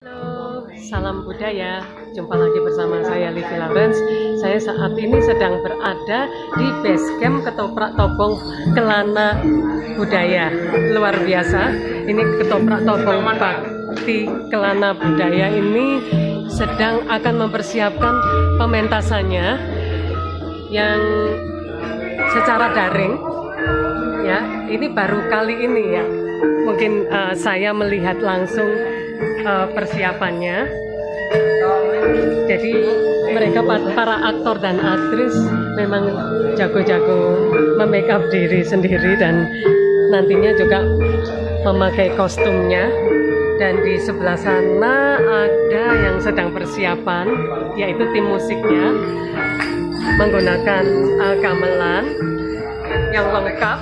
Halo, salam budaya. Jumpa lagi bersama saya Livi Lawrence. Saya saat ini sedang berada di base camp Ketoprak Tobong Kelana Budaya. Luar biasa. Ini Ketoprak Tobong Bakti Kelana Budaya ini sedang akan mempersiapkan pementasannya yang secara daring. Ya, ini baru kali ini ya. Mungkin saya melihat langsung persiapannya. Jadi mereka para aktor dan aktris memang jago-jago memake up diri sendiri dan nantinya juga memakai kostumnya. Dan di sebelah sana ada yang sedang persiapan, yaitu tim musiknya menggunakan gamelan yang lengkap,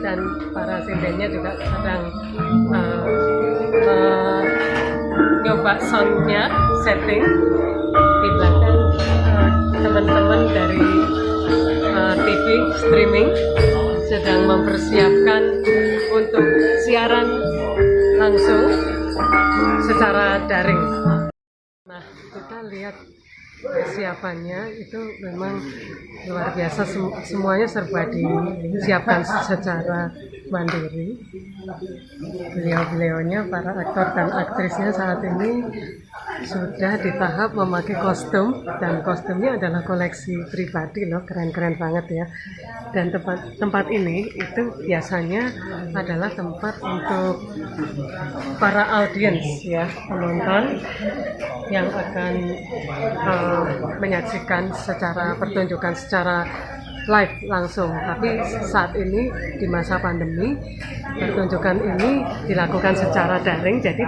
dan para sindennya juga sedang nyoba soundnya, setting. Di belakang teman-teman dari TV streaming sedang mempersiapkan untuk siaran langsung secara daring. Nah, kita lihat persiapannya itu memang luar biasa, semuanya serba disiapkan secara mandiri. Beliau-beliaunya, para aktor dan aktrisnya saat ini sudah di tahap memakai kostum, dan kostumnya adalah koleksi pribadi loh, keren-keren banget ya. Dan tempat ini itu biasanya adalah tempat untuk para audiens ya, penonton yang akan menyaksikan pertunjukan secara live langsung. Tapi saat ini di masa pandemi, pertunjukan ini dilakukan secara daring. Jadi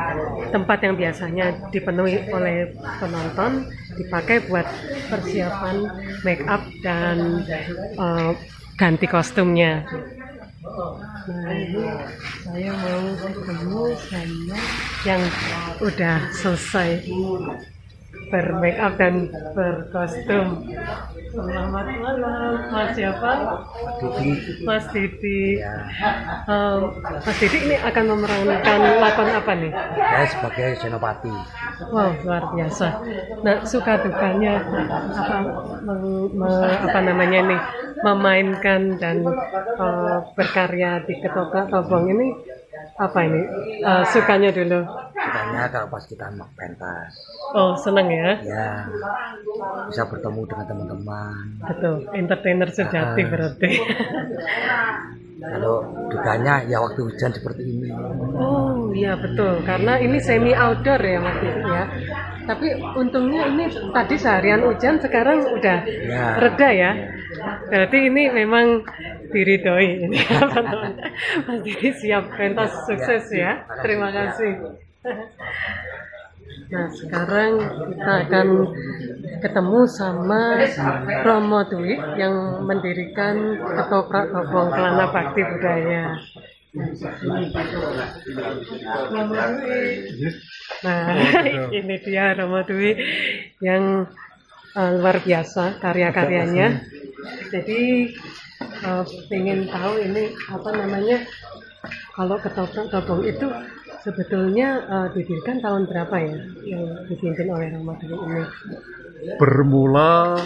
tempat yang biasanya dipenuhi oleh penonton dipakai buat persiapan make up dan ganti kostumnya. Nah, ini saya mau ketemu sama yang udah selesai bermake up dan berkostum. Selamat malam, Mas siapa? Mas Didi. Mas Didi ini akan memerankan lakon apa nih? Saya sebagai Senopati. Wow, luar biasa. Nah, suka dukanya apa namanya nih, memainkan dan berkarya di Ketoprak Tobong ini apa ini? Sukanya dulu? Sukanya kalau pas kita pentas. Oh, senang ya? Ya, bisa bertemu dengan teman-teman. Betul, entertainer sejati berarti. Kalau dukanya ya waktu hujan seperti ini. Oh iya betul, karena ini semi outdoor ya Mas Didi ya. Tapi untungnya ini tadi seharian hujan, sekarang udah reda ya. Berarti ini memang diridhoi ini. Mas Didi siap, pentas sukses ya. Terima kasih. Nah, sekarang kita akan ketemu sama Romo Dwi yang mendirikan Ketoprak Tobong Kelana Bakti Budaya. Nah, ini dia Romo Dwi yang luar biasa karya-karyanya. Jadi pengen tahu ini apa namanya, kalau Ketoprak Tobong itu sebetulnya didirikan tahun berapa ya yang dipimpin oleh Romo Dwi ini? Bermula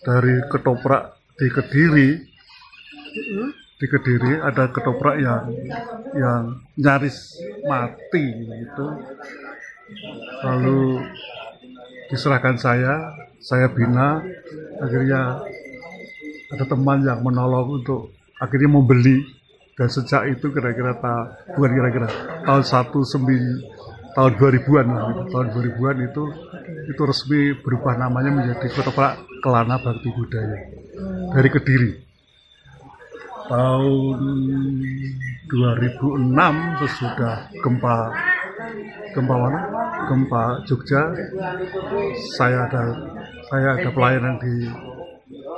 dari ketoprak di Kediri. Di Kediri ada ketoprak yang nyaris mati gitu. Lalu diserahkan saya bina, akhirnya ada teman yang menolong untuk akhirnya membeli. Dan sejak itu kira-kira tahun 2000-an tahun 2000-an itu resmi berubah namanya menjadi Ketoprak Kelana Bakti Budaya dari Kediri. Tahun 2006 sesudah gempa Jogja, saya ada pelayanan di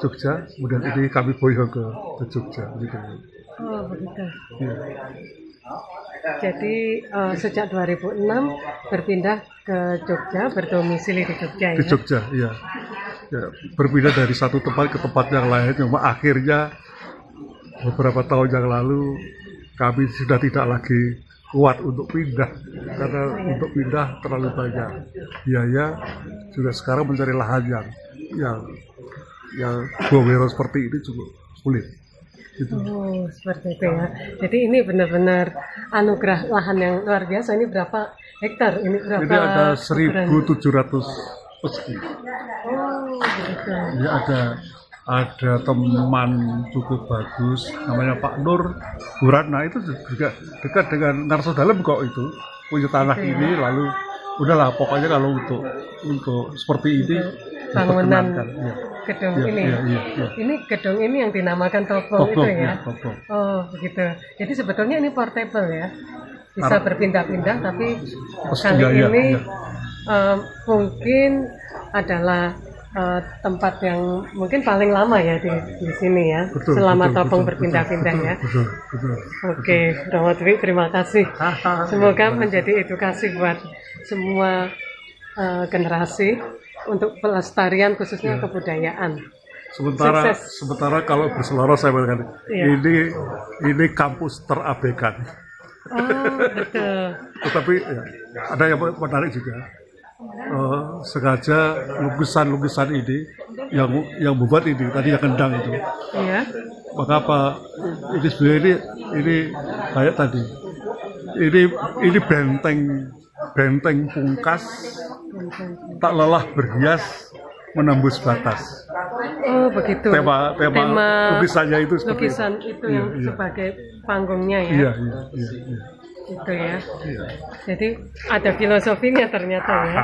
Jogja, kemudian ini kami boyong ke Jogja gitu. Oh begitu. Ya. Jadi sejak 2006 berpindah ke Jogja, berdomisili di Jogja ya? Di Jogja, iya. Ya, berpindah dari satu tempat ke tempat yang lain, cuma akhirnya beberapa tahun yang lalu kami sudah tidak lagi kuat untuk pindah karena untuk pindah terlalu banyak biaya, juga sekarang mencari lahan yang Bowero seperti ini cukup sulit gitu. Oh, seperti itu ya. Jadi ini benar-benar anugerah lahan yang luar biasa. Ini berapa hektar? Ini berapa? Ini ada ukuran? 1.700 persegi. Oh, begitu. Ini ada teman cukup bagus namanya Pak Nur Buratna, itu juga dekat dengan Ngarso Dalem kok, itu punya tanah ini. Lalu udahlah pokoknya kalau untuk seperti ini Bangunan diperkenankan. Ya. gedung Ya, ini. ya. Ini gedung ini yang dinamakan Topong itu ya. Topong. Oh, begitu. Jadi sebetulnya ini portable ya. Bisa berpindah-pindah, tapi kali iya, ini iya. Mungkin adalah tempat yang mungkin paling lama ya di sini ya. Betul, selama betul, Topong betul, berpindah-pindah ya. Betul. Oke, Romo Dwi, terima kasih. Semoga menjadi edukasi buat semua generasi untuk pelestarian khususnya kebudayaan. Sementara kalau berseloroh saya mengatakan ini kampus terabaikan. Oh, betul. Tetapi ya, ada yang menarik juga. Sengaja lukisan ini yang membuat ini tadi yang kendang itu. Iya. Maka apa? Ini sebenarnya ini kayak tadi. Ini benteng pungkas tak lelah berhias menembus batas. Oh, begitu. Tema lukisannya itu seperti lukisan itu yang sebagai panggungnya ya. Iya. Itu ya. Iya. Jadi ada filosofinya ternyata ya.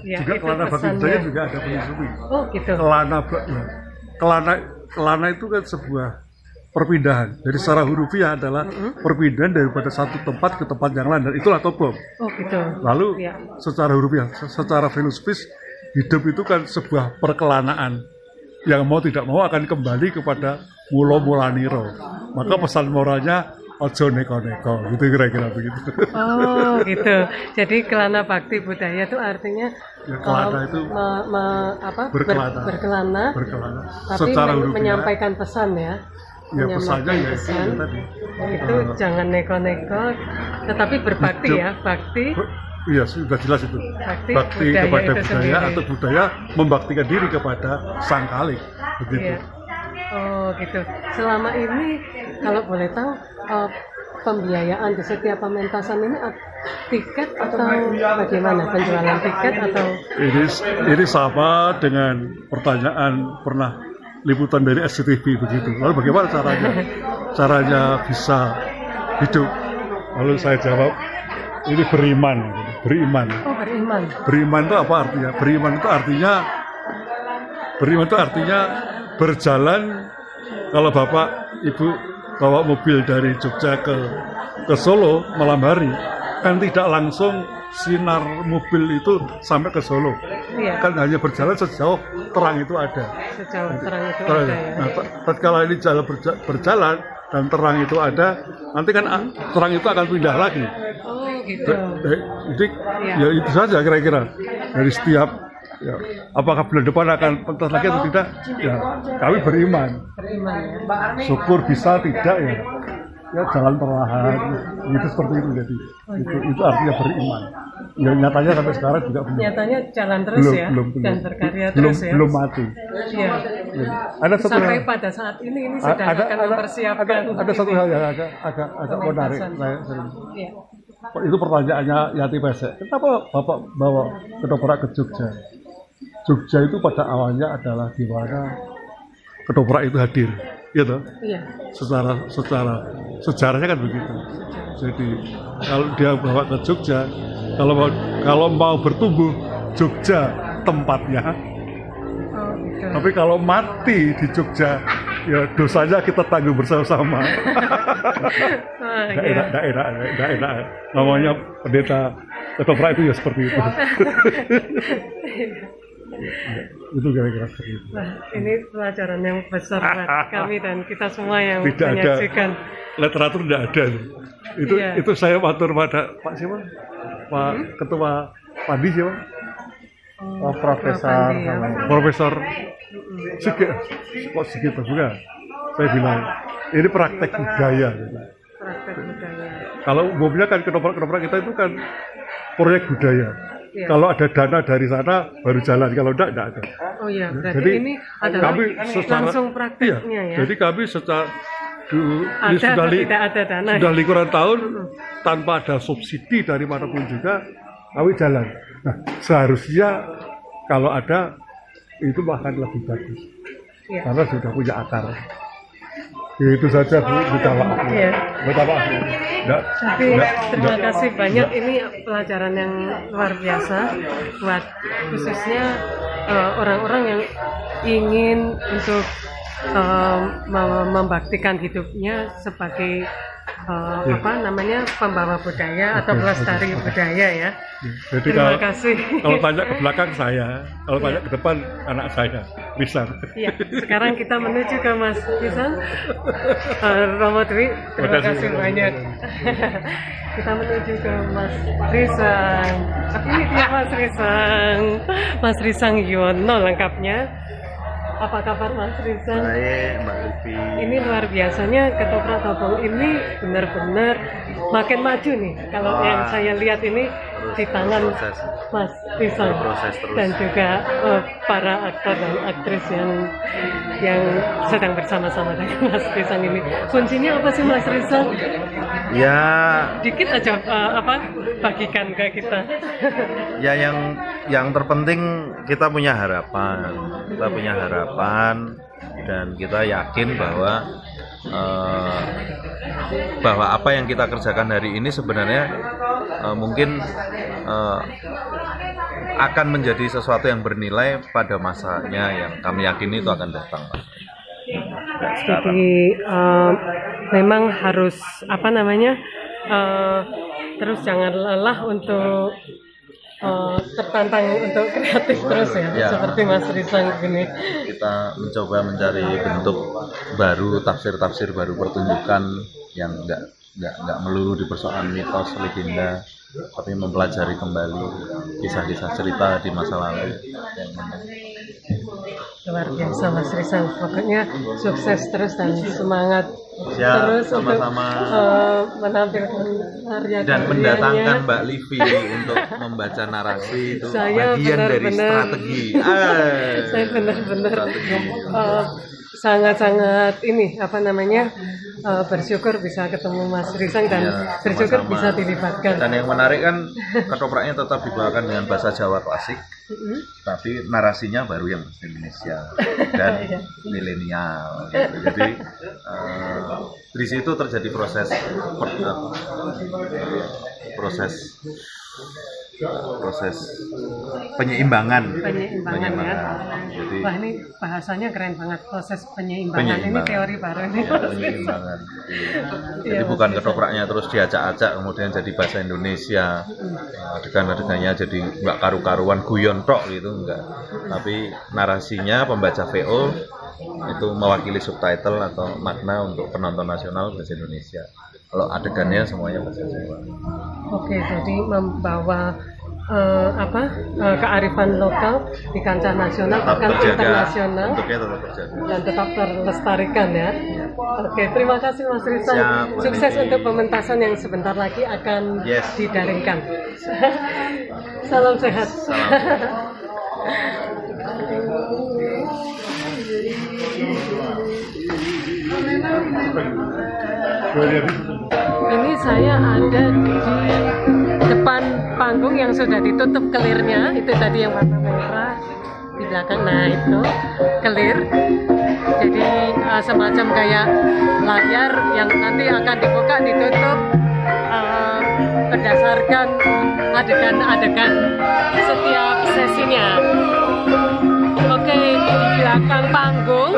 Ya, Juga itu kelana bagi pesannya. budaya juga ada filosofi. Oh, gitu. Kelana itu kan sebuah perpindahan. Jadi secara hurufiah adalah perpindahan daripada satu tempat ke tempat yang lain, dan itulah Topong. Oh, gitu. Lalu Ya. secara hurufiah, secara filosofis, hidup itu kan sebuah perkelanaan yang mau tidak mau akan kembali kepada mulo-mulaniro. Maka pesan moralnya ojo neko-neko, gitu kira-kira begitu. Oh, gitu. Jadi kelana bakti budaya itu artinya Ya, kelana itu berkelana, tapi secara hurufiah. menyampaikan pesan ya. Ya, pesannya ya pesan. itu tadi. Itu jangan neko-neko, tetapi berbakti Hidup. ya, bakti. Iya, sudah jelas itu. Bakti budaya kepada itu budaya sendiri. atau budaya membaktikan diri kepada sang kalik, begitu. Iya. Oh, gitu. Selama ini kalau boleh tahu pembiayaan di setiap pementasan ini tiket atau bagaimana, penjualan tiket atau Ini sama dengan pertanyaan pernah liputan dari SCTV begitu. Lalu bagaimana caranya bisa hidup? Lalu saya jawab, ini beriman. Oh, beriman. Beriman itu apa artinya? Beriman itu artinya berjalan. Kalau Bapak Ibu bawa mobil dari Jogja ke Solo malam hari, kan tidak langsung sinar mobil itu sampai ke Solo. Iya. Kan hanya berjalan sejauh terang itu ada. Sejauh terang itu Terang. ada ya. Nah, tatkala ini jalan berjalan dan terang itu ada, nanti kan terang itu akan pindah lagi. Oh, gitu. Jadi ya itu saja kira-kira dari setiap ya, apakah bulan depan akan pentas lagi atau tidak, ya kami beriman. Beriman ya. Syukur bisa, tidak ya jalan perlahan, itu seperti itu. Jadi itu artinya beriman. Ya nyatanya sampai sekarang juga belum. Nyatanya jalan terus ya, dan berkarya terus ya. Belum mati. Iya. Ada satu Sampai hal, pada saat ini sudah akan mempersiapkan. ada satu hal yang agak menarik. Saya sering. Iya. Itu pertanyaannya Yati Pesek. Kenapa Bapak bawa ketoprak ke Jogja? Jogja itu pada awalnya adalah di mana ketoprak itu hadir, gitu. Iya. Secara sejarahnya kan begitu. Jadi kalau dia bawa ke Jogja, kalau mau bertumbuh, Jogja tempatnya. Oh, gitu. Tapi kalau mati di Jogja, ya dosanya kita tanggung bersama-sama. Oh, Nggak enak. Namanya pendeta ketoprak itu ya seperti itu. Itu kira-kira seperti itu. Nah, ini pelajaran yang besar buat kami dan kita semua yang Tidak ada. menyaksikan. Literatur tidak ada. Iya. Itu saya matur pada Pak siapa? Pak Ketua Padi siapa? Oh, Profesor Pandi, ya. Profesor kok segitu bukan? Saya bilang ini praktek budaya. Praktek budaya. Kalau umumnya kan ketoprak kita itu kan proyek budaya. Iya. Kalau ada dana dari sana baru jalan, kalau enggak ada. Oh iya, berarti Jadi, ini adalah kami secara, langsung iya, prakteknya ya. jadi kami secara ini Ada sudah, atau tidak ada dana. sudah lingkungan tahun tanpa ada subsidi dari manapun juga kami jalan. Nah, seharusnya kalau ada itu bahkan lebih bagus Iya. karena sudah punya akar. Itu saja Bu, minta maaf. Iya. Minta maaf. Tapi terima kasih banyak, ini pelajaran yang luar biasa buat khususnya orang-orang yang ingin untuk membaktikan hidupnya sebagai pembawa budaya atau pelestari budaya ya. Jadi Terima kasih. Kalau tanya ke belakang saya, kalau tanya ke depan anak saya bisa. Ya, sekarang kita menuju ke Mas Risang. Romo Dwi, terima kasih banyak. Kita menuju ke Mas Risang. Ini dia Mas Risang. Mas Risang Yono lengkapnya. Apa kabar Mas Risang? Baik, Mbak Livi. Ini luar biasanya ketoprak Tobong ini benar-benar makin maju nih. Kalau yang saya lihat ini di tangan proses. Mas Risang Berproses terus. dan juga para aktor dan aktris yang sedang bersama-sama dengan Mas Risang ini. Kuncinya apa sih Mas Risang? Ya, Dikit aja bagikan ke kita. ya yang terpenting kita punya harapan. Kita punya harapan dan kita yakin bahwa apa yang kita kerjakan hari ini sebenarnya mungkin akan menjadi sesuatu yang bernilai pada masanya yang kami yakini itu akan datang. Jadi memang harus terus jangan lelah untuk tertantang untuk kreatif terus ya. Seperti Mas Risang gini. Kita mencoba mencari bentuk baru, tafsir-tafsir baru pertunjukan yang nggak melulu di persoalan mitos, legenda, tapi mempelajari kembali kisah-kisah cerita di masa lalu. Luar biasa Mas Risang, pokoknya sukses terus dan semangat terus sama-sama untuk menampilkan karya dan mendatangkan Mbak Livi untuk membaca narasi itu saya bagian dari benar-benar strategi. Saya benar-benar Strategi. sangat-sangat bersyukur bisa ketemu Mas Risang dan Iya, bersyukur sama-sama. bisa dilibatkan. Dan yang menarik kan ketopraknya tetap dibawakan dengan bahasa Jawa klasik, tapi narasinya baru yang bahasa Indonesia dan milenial. Gitu. Jadi di situ terjadi proses penyeimbangan. Ya. Jadi Wah, ini bahasanya keren banget, proses penyeimbang. Ini teori baru ini. ya, penyeimbangan. Jadi Iya, bukan ketopraknya terus diacak-acak kemudian jadi bahasa Indonesia, adegan-adegannya jadi nggak karu-karuan guyon tok gitu, enggak. Tapi narasinya pembaca VO itu mewakili subtitle atau makna untuk penonton nasional bahasa Indonesia. Kalau adegannya semuanya bahasa Jawa. Oke, jadi membawa kearifan lokal di kancah nasional bahkan internasional bentuknya tetap terjaga. dan tetap terlestarikan ya. Oke, terima kasih Mas Risang. Siap, Mbak Sukses Livi. untuk pementasan yang sebentar lagi akan Yes. didaringkan. Salam sehat. Ini saya ada di depan panggung yang sudah ditutup kelirnya, itu tadi yang warna merah di belakang. Nah itu kelir, jadi semacam kayak layar yang nanti akan dibuka ditutup berdasarkan adegan-adegan setiap sesinya. Oke, di belakang panggung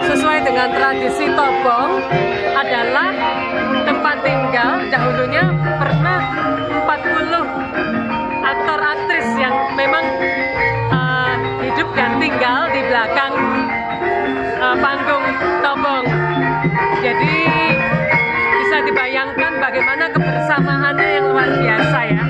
sesuai dengan tradisi Tobong adalah tempat tinggal. Dahulunya pernah 40 aktor aktris yang memang hidup dan tinggal di belakang panggung Tobong. Jadi bisa dibayangkan bagaimana kebersamaannya yang luar biasa ya.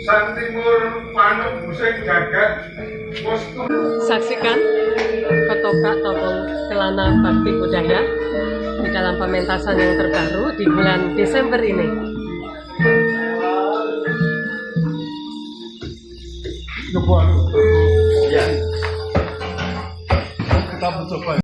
Santimur Panuk Musik Jagat Kostum. Saksikan ketoprak topeng celana bakti budaya di dalam pementasan yang terbaru di bulan Desember ini. Coba. Ya. Kita mencoba.